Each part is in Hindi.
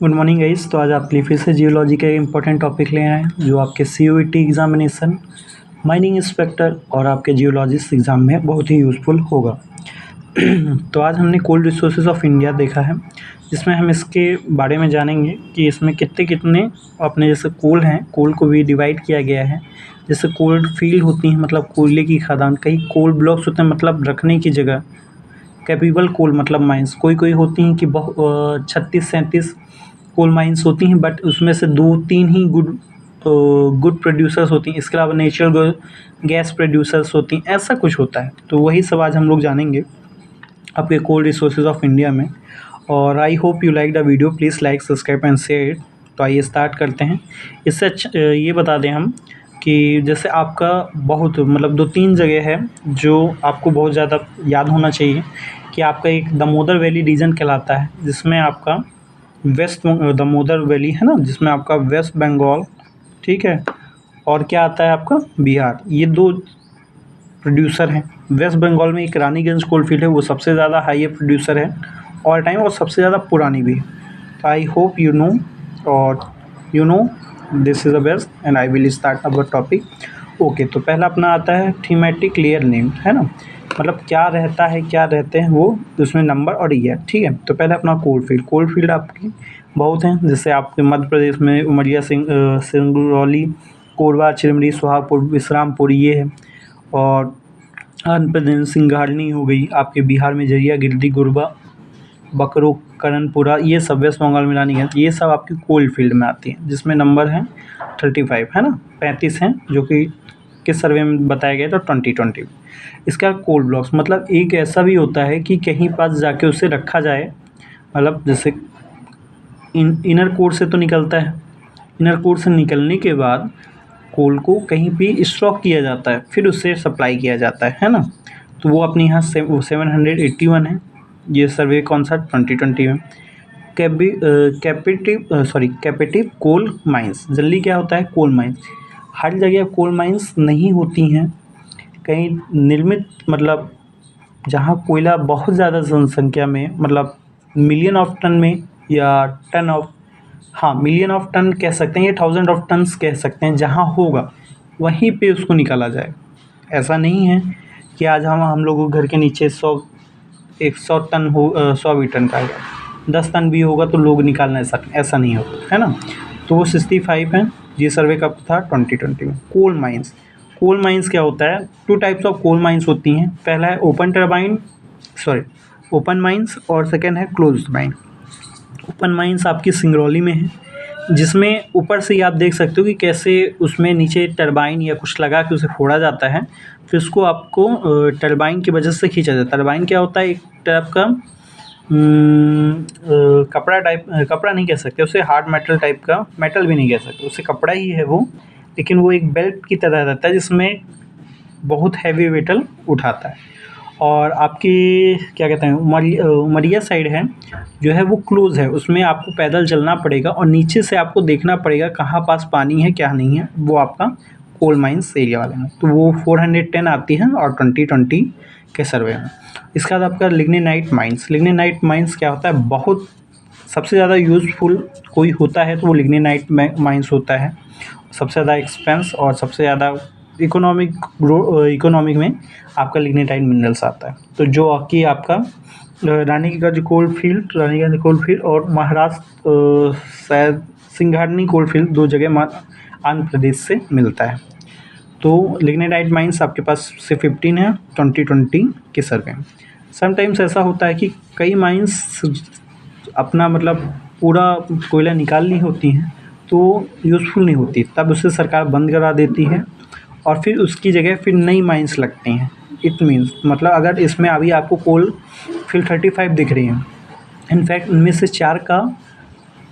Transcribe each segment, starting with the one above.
Good morning guys. तो आज आपके लिए फिर से जियोलॉजी का एक इम्पोर्टेंट टॉपिक ले आए हैं जो आपके सीयूईटी एग्जामिनेशन, माइनिंग इंस्पेक्टर और आपके जियोलॉजिस्ट एग्ज़ाम में बहुत ही यूज़फुल होगा। तो आज हमने कोल रिसोर्सेज ऑफ इंडिया देखा है, जिसमें हम इसके बारे में जानेंगे कि इसमें कितने कितने अपने जैसे कोल हैं, कोल को भी डिवाइड किया गया है। जैसे कोल फील्ड होती हैं मतलब कोयले की खदान, कहीं कोल ब्लॉक्स होते हैं मतलब रखने की जगह, कैपेबल कोल मतलब माइंस कोई होती हैं कि 36-37 कोल माइंस होती हैं, बट उसमें से 2-3 ही गुड प्रोड्यूसर्स होती हैं। इसके अलावा नेचुरल गैस प्रोड्यूसर्स होती हैं, ऐसा कुछ होता है। तो वही सब आज हम लोग जानेंगे आपके कोल रिसोर्सेज ऑफ इंडिया में। और I hope you like the video, please like subscribe and share it. तो आइए स्टार्ट करते हैं। इससे ये बता दें हम कि जैसे आपका बहुत मतलब 2-3 जगह है जो आपको बहुत ज़्यादा याद होना चाहिए कि आपका एक दामोदर वैली रीजन कहलाता है, जिसमें आपका वेस्ट दामोदर वैली है ना, जिसमें आपका वेस्ट बंगाल, ठीक है, और क्या आता है आपका बिहार। ये 2 प्रोड्यूसर हैं। वेस्ट बंगाल में एक रानीगंज कोलफील्ड है, वो सबसे ज़्यादा हाई प्रोड्यूसर है ऑल टाइम और सबसे ज़्यादा पुरानी भी है। तो आई होप यू नो और you know this is the best and I will start our topic. Okay, तो पहला अपना आता है थीमेटिक लेयर नेम, है ना, मतलब क्या रहता है, क्या रहते हैं वो, उसमें नंबर और ईयर, ठीक है। तो पहले अपना कोल फील्ड आपकी बहुत हैं, जैसे आपके मध्य प्रदेश में उमरिया सिंगरौली, कोरबा, चिरमिरी, सोहागपुर, विश्रामपुर ये है। और आंध्र प्रदेश सिंघारनी हो गई, आपके बिहार में जरिया, गिरिडीह, गुरबा, बकरो, करणपुरा, ये सब वेस्ट बंगाल में रानीगंज, ये सब आपकी कोल फील्ड में आती हैं, जिसमें नंबर है 35, है ना, 35 हैं, जो कि किस सर्वे में बताया गया था 2020। इसका कोल ब्लॉक्स मतलब एक ऐसा भी होता है कि कहीं पास जाके उसे रखा जाए, मतलब जैसे इनर कोर से तो निकलता है, इनर कोर से निकलने के बाद कोल को कहीं भी स्टॉक किया जाता है, फिर उससे सप्लाई किया जाता है ना। तो वो अपने यहाँ 781 है। ये सर्वे कौन सा 2020 में। कैपेटिव कोल माइंस, जल्दी क्या होता है कोल माइंस, हर जगह कोल माइंस नहीं होती हैं, कहीं निर्मित मतलब जहाँ कोयला बहुत ज़्यादा जनसंख्या में, मतलब मिलियन ऑफ टन में या टन ऑफ, हाँ मिलियन ऑफ टन कह सकते हैं या 1000 ऑफ टन्स कह सकते हैं, जहाँ होगा वहीं पे उसको निकाला जाए। ऐसा नहीं है कि आज हम लोगों के घर के नीचे 100 टन हो, 100 भी टन का है, 10 टन भी होगा तो लोग निकाल नहीं सकते, ऐसा नहीं होता है ना। तो वो 65 है। ये सर्वे कब था 2020 में। कोल माइंस क्या होता है, 2 टाइप्स ऑफ कोल माइंस होती हैं। पहला है ओपन माइंस और सेकेंड है क्लोज्ड माइन। ओपन माइंस आपकी सिंगरौली में है, जिसमें ऊपर से ही आप देख सकते हो कि कैसे उसमें नीचे टरबाइन या कुछ लगा के उसे फोड़ा जाता है, फिर उसको आपको टरबाइन की वजह से खींचा जाता है। टरबाइन क्या होता है, एक टाइप का कपड़ा नहीं कह सकते उसे, हार्ड मेटल टाइप का, मेटल भी नहीं कह सकते उसे, कपड़ा ही है वो, लेकिन वो एक बेल्ट की तरह रहता है जिसमें बहुत हैवी मेटल उठाता है। और आपकी क्या कहते हैं उमरिया साइड है जो है वो क्लोज़ है, उसमें आपको पैदल चलना पड़ेगा और नीचे से आपको देखना पड़ेगा कहाँ पास पानी है क्या नहीं है, वो आपका कोल माइंस एरिया वाले में। तो वो 410 आती है और 2020 के सर्वे में। इसके बाद आपका लिग्निनाइट माइंस क्या होता है, बहुत सबसे ज़्यादा यूज़फुल कोई होता है तो वो लिग्निनाइट माइंस होता है। सबसे ज़्यादा एक्सपेंस और सबसे ज़्यादा इकोनॉमिक में आपका लिग्नाइट मिनरल्स आता है। तो जो कि आपका रानीगंज कोल फील्ड और महाराष्ट्र शायद सिंघारनी कोल फील्ड, 2 जगह आंध्र प्रदेश से मिलता है। तो लिग्नाइट माइंस आपके पास से 15 है 2020 के सर्वे में। समटाइम्स ऐसा होता है कि कई माइंस अपना मतलब पूरा कोयला निकालनी होती हैं तो यूज़फुल नहीं होती, तब उसे सरकार बंद करा देती है और फिर उसकी जगह फिर नई माइंस लगती हैं। इट मीन्स मतलब अगर इसमें अभी आपको कोल फील्ड 35 दिख रही हैं, इनफैक्ट उनमें से 4 का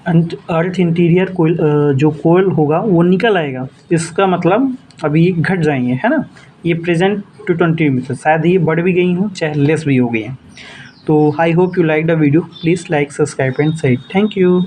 अर्थ इंटीरियर कोयल जो कोयल होगा वो निकल आएगा, इसका मतलब अभी घट जाएंगे, है ना। ये प्रेजेंट 220 में से शायद ये बढ़ भी गई हूँ, चाहे लेस भी हो गई हैं। तो I hope you like the video, please like subscribe and share. Thank you.